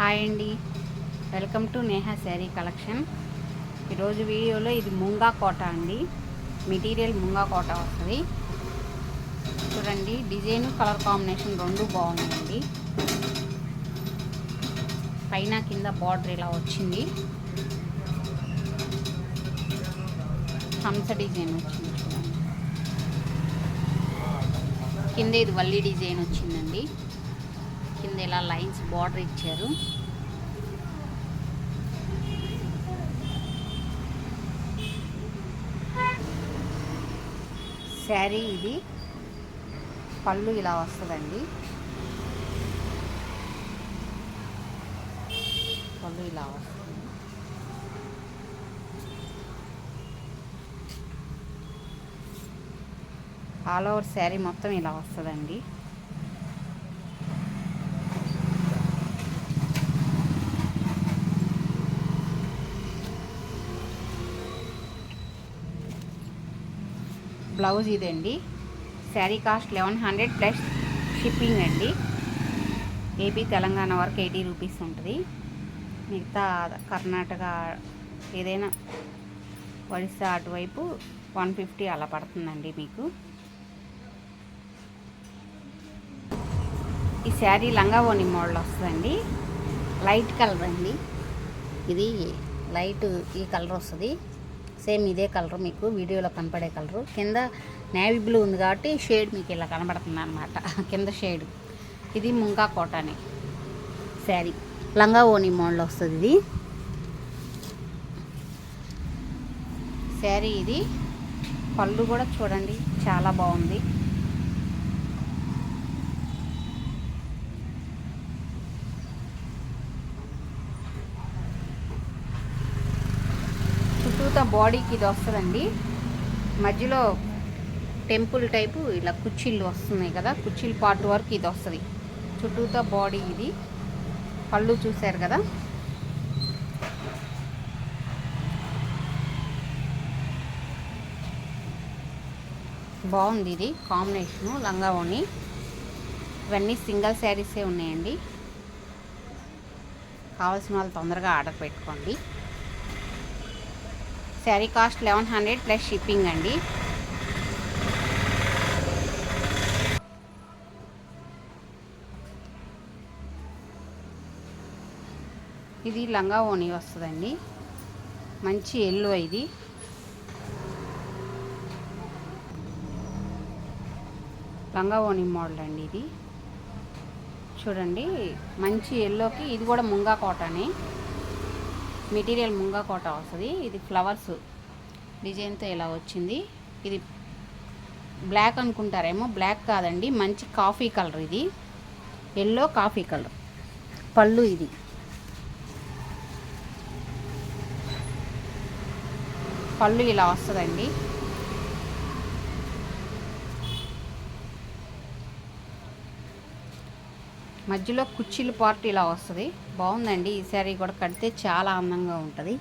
Hi అండి, welcome to Neha sari collection. ఈరోజు వీడియోలో ఇది ముంగా కోట అండి. మెటీరియల్ ముంగా కోట వస్తుంది. చూడండి, డిజైన్ కలర్ కాంబినేషన్ రెండు బాగున్నాయండి. పైన కింద బార్డర్ ఇలా వచ్చింది, హంస డిజైన్ వచ్చింది. చూడండి, కింద ఇది వల్లి డిజైన్ వచ్చిందండి. కింద ఇలా లైన్స్ బార్డర్ ఇచ్చారు. శారీ ఇది పళ్ళు ఇలా వస్తుందండి. పళ్ళు ఇలా వస్తుంది. ఆల్ ఓవర్ శారీ మొత్తం ఇలా వస్తుందండి. బ్లౌజ్ ఇదండి. శారీ కాస్ట్ 1100 ప్లస్ షిప్పింగ్ అండి. ఏపీ తెలంగాణ వరకు 80 రూపీస్ ఉంటుంది. మిగతా కర్ణాటక ఏదైనా ఒడిస్సా అటువైపు 150 అలా పడుతుందండి మీకు. ఈ శారీ లంగా ఓని మోడల్ వస్తుందండి. లైట్ కలర్ అండి. ఇది లైట్ ఈ కలర్ వస్తుంది. సేమ్ ఇదే కలర్ మీకు వీడియోలో కనపడే కలరు. కింద నేవీ బ్లూ ఉంది కాబట్టి షేడ్ మీకు ఇలా కనబడుతుంది అనమాట, కింద షేడ్. ఇది ముంగా కోటాని శారీ, లంగా ఓని మోడల్ వస్తుంది ఇది శారీ. ఇది పళ్ళు కూడా చూడండి, చాలా బాగుంది. చుట్టూతా బాడీకి ఇది వస్తుందండి. మధ్యలో టెంపుల్ టైపు ఇలా కుర్చీలు వస్తున్నాయి కదా, కుర్చీలు పార్ట్ వరకు ఇది వస్తుంది. చుట్టూతా బాడీ ఇది. పళ్ళు చూశారు కదా. బాగుంది ఇది కాంబినేషను లంగా ఓని. ఇవన్నీ సింగిల్ శారీసే ఉన్నాయండి. కావాల్సిన వాళ్ళు తొందరగా ఆర్డర్ పెట్టుకోండి. శారీ కాస్ట్ 1100 ప్లస్ షిప్పింగ్ అండి. ఇది లంగా ఓని వస్తుందండి. మంచి ఎల్లో ఇది. లంగా ఓని మోడల్ అండి ఇది. చూడండి, మంచి ఎల్లోకి ఇది కూడా ముంగా కోటనే. మెటీరియల్ ముంగా కోట వస్తుంది. ఇది ఫ్లవర్స్ డిజైన్తో ఇలా వచ్చింది. ఇది బ్లాక్ అనుకుంటారేమో, బ్లాక్ కాదండి, మంచి కాఫీ కలర్ ఇది. Yellow coffee colour. పళ్ళు ఇది. పళ్ళు ఇలా వస్తుందండి. మధ్యలో కుర్చీల పార్ట్ ఇలా వస్తుంది. బాగుందండి. ఈ శారీ కూడా కడితే చాలా అందంగా ఉంటుంది.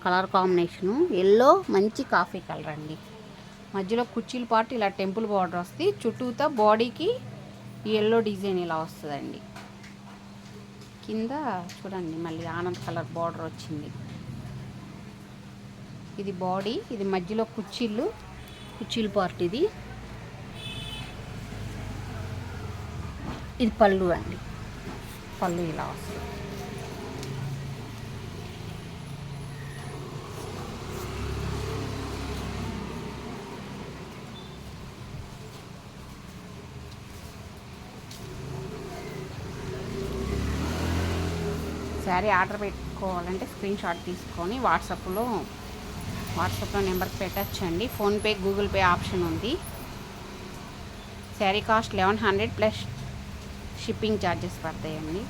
కలర్ కాంబినేషను ఎల్లో మంచి కాఫీ కలర్ అండి. మధ్యలో కుర్చీల పార్ట్ ఇలా టెంపుల్ బార్డర్ వస్తుంది. చుట్టూతా బాడీకి ఈ ఎల్లో డిజైన్ ఇలా వస్తుందండి. కింద చూడండి మళ్ళీ ఆనంద్ కలర్ బార్డర్ వచ్చింది. ఇది బాడీ. ఇది మధ్యలో కుర్చీల పార్ట్ ఇది. ఇది పళ్ళు అండి. పళ్ళు ఇలా వస్తుంది. శారీ ఆర్డర్ పెట్టుకోవాలంటే స్క్రీన్ షాట్ తీసుకొని వాట్సాప్లో నెంబర్కి పెట్టచ్చండి. ఫోన్పే, గూగుల్ పే ఆప్షన్ ఉంది. Sari cost 1100 plus shipping charges పడతాయండి.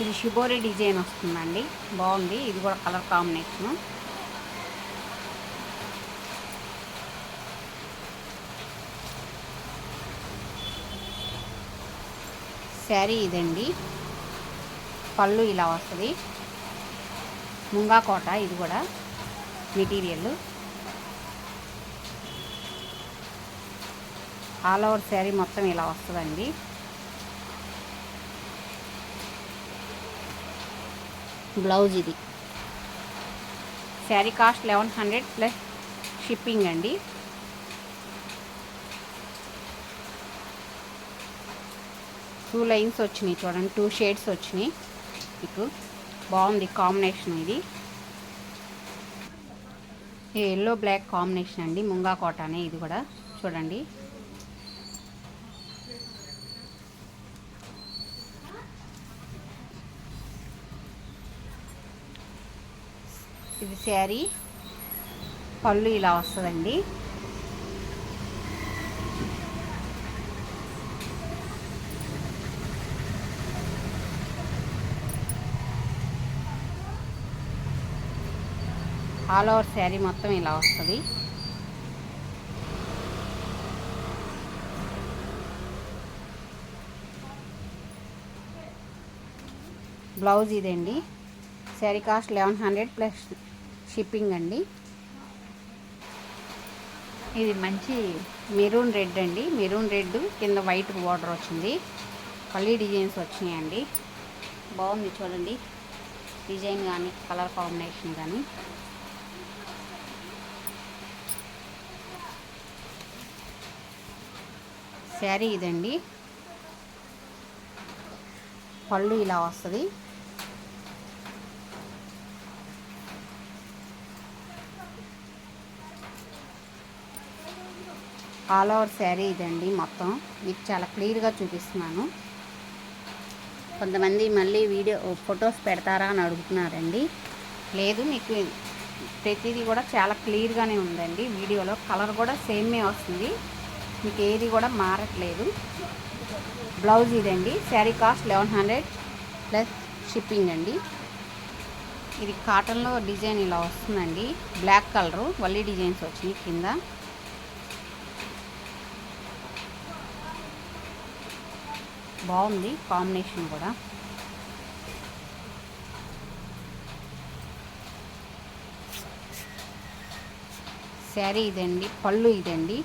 ఇది షిబోరి డిజైన్ వస్తుందండి. బాగుంది. ఇది కూడా కలర్ కాంబినేషను. శారీ ఇదండి. పళ్ళు ఇలా వస్తుంది. ముంగా కోట ఇది కూడా మెటీరియల్. ఆల్ ఓవర్ శారీ మొత్తం ఇలా వస్తుందండి. బ్లౌజ్ ఇది. శారీ కాస్ట్ 1100 ప్లస్ షిప్పింగ్ అండి. టూ లైన్స్ వచ్చినాయి చూడండి, 2 షేడ్స్ వచ్చినాయి మీకు. బాగుంది కాంబినేషన్ ఇది. ఎల్లో బ్లాక్ కాంబినేషన్ అండి, ముంగా కాటనే ఇది కూడా చూడండి. ఇది శారీ పళ్ళు ఇలా వస్తుందండి. ఆల్ ఓవర్ శారీ మొత్తం ఇలా వస్తుంది. బ్లౌజ్ ఇదండి. శారీ కాస్ట్ 1100 ప్లస్ షిప్పింగ్ అండి. ఇది మంచి మెరూన్ రెడ్ అండి, మెరూన్ రెడ్ కింద వైట్ బార్డర్ వచ్చింది. పల్లి డిజైన్స్ వచ్చినాయండి. బాగుంది చూడండి డిజైన్ కానీ కలర్ కాంబినేషన్ కానీ. శారీ ఇదండి, పళ్ళు ఇలా వస్తుంది. ఆల్ ఓవర్ శారీ ఇదండి మొత్తం. మీకు చాలా క్లియర్గా చూపిస్తున్నాను. కొంతమంది మళ్ళీ వీడియో ఫొటోస్ పెడతారా అని అడుగుతున్నారండి. లేదు, మీకు ప్రతిదీ కూడా చాలా క్లియర్గానే ఉందండి. వీడియోలో కలర్ కూడా సేమే వస్తుంది, మీకు ఏది కూడా మారట్లేదు. బ్లౌజ్ ఇదండి. శారీ కాస్ట్ 1100 ప్లస్ షిప్పింగ్ అండి. ఇది కాటన్లో డిజైన్ ఇలా వస్తుందండి, బ్లాక్ కలరు వల్లి డిజైన్స్ వచ్చినాయి కింద. బాగుంది కాంబినేషన్ కూడా. శారీ ఇదండి, పళ్ళు ఇదండి.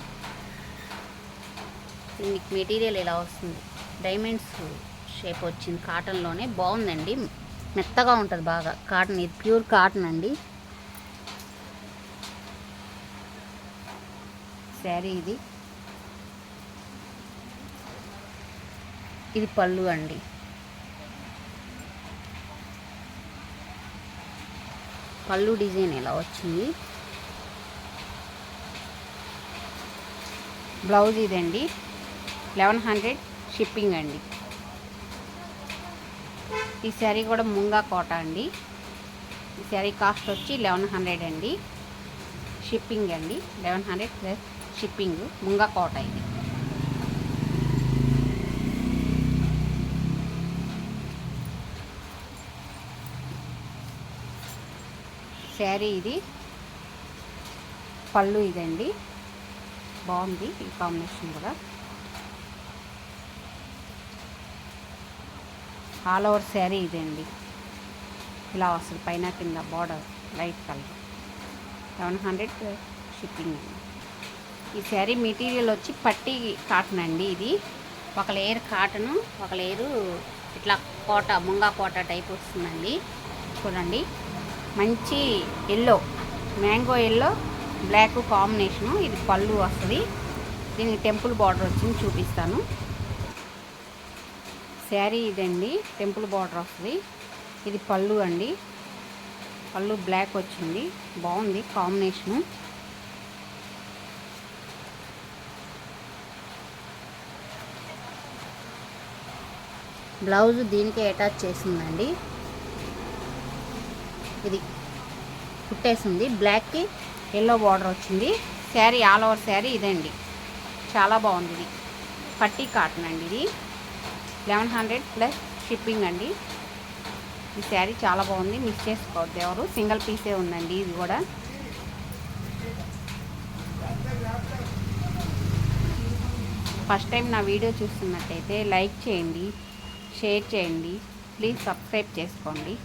మీకు మెటీరియల్ ఇలా వస్తుంది, డైమండ్స్ షేప్ వచ్చింది కాటన్లోనే. బాగుందండి, మెత్తగా ఉంటుంది బాగా. కాటన్ ఇది ప్యూర్ కాటన్ అండి. శారీ ఇది పళ్ళు అండి. పళ్ళు డిజైన్ ఇలా వచ్చింది. బ్లౌజ్ ఇదండి, 1100 షిప్పింగ్ అండి. ఈ శారీ కూడా ముంగా కోట అండి. ఈ శారీ కాస్ట్ వచ్చి 1100 అండి, షిప్పింగ్ అండి. 1100 ప్లస్ షిప్పింగ్, ముంగా కోట ఇది. శారీ ఇది, పళ్ళు ఇదండి. బాగుంది ఈ కాంబినేషన్ కూడా. ఆల్ ఓవర్ శారీ ఇదండి, ఇలా వస్తుంది పైన కింద బార్డర్ లైట్ కలర్. 1100 షిప్పింగ్ అండి. ఈ శారీ మెటీరియల్ వచ్చి పట్టీ కాటన్ అండి. ఇది ఒక లేయర్ కాటను, ఒక లేయరు ఇట్లా కోట, ముంగా కోట టైప్ వస్తుందండి. చూడండి మంచి yellow, mango yellow black combination. ఇది పళ్ళు వస్తుంది, దీనికి టెంపుల్ బార్డర్ వచ్చింది, చూపిస్తాను. శారీ ఇదండి, టెంపుల్ బార్డర్ వస్తుంది. ఇది పళ్ళు అండి, పళ్ళు బ్లాక్ వచ్చింది. బాగుంది కాంబినేషను. బ్లౌజ్ దీనికి అటాచ్ చేసిందండి. ఇది కుట్టేసింది, బ్లాక్కి ఎల్లో బార్డర్ వచ్చింది. శారీ ఆల్ ఓవర్ శారీ ఇదండి, చాలా బాగుంది. ఇది పట్టీ కాటన్ అండి. ఇది 1100 ప్లస్ షిప్పింగ్ అండి. ఈ శారీ చాలా బాగుంది, మిస్ చేసుకోవద్దు ఎవరు. సింగిల్ పీసే ఉందండి ఇది కూడా. ఫస్ట్ టైం నా వీడియో చూస్తున్నట్టయితే లైక్ చేయండి, షేర్ చేయండి, ప్లీజ్ సబ్స్క్రైబ్ చేసుకోండి.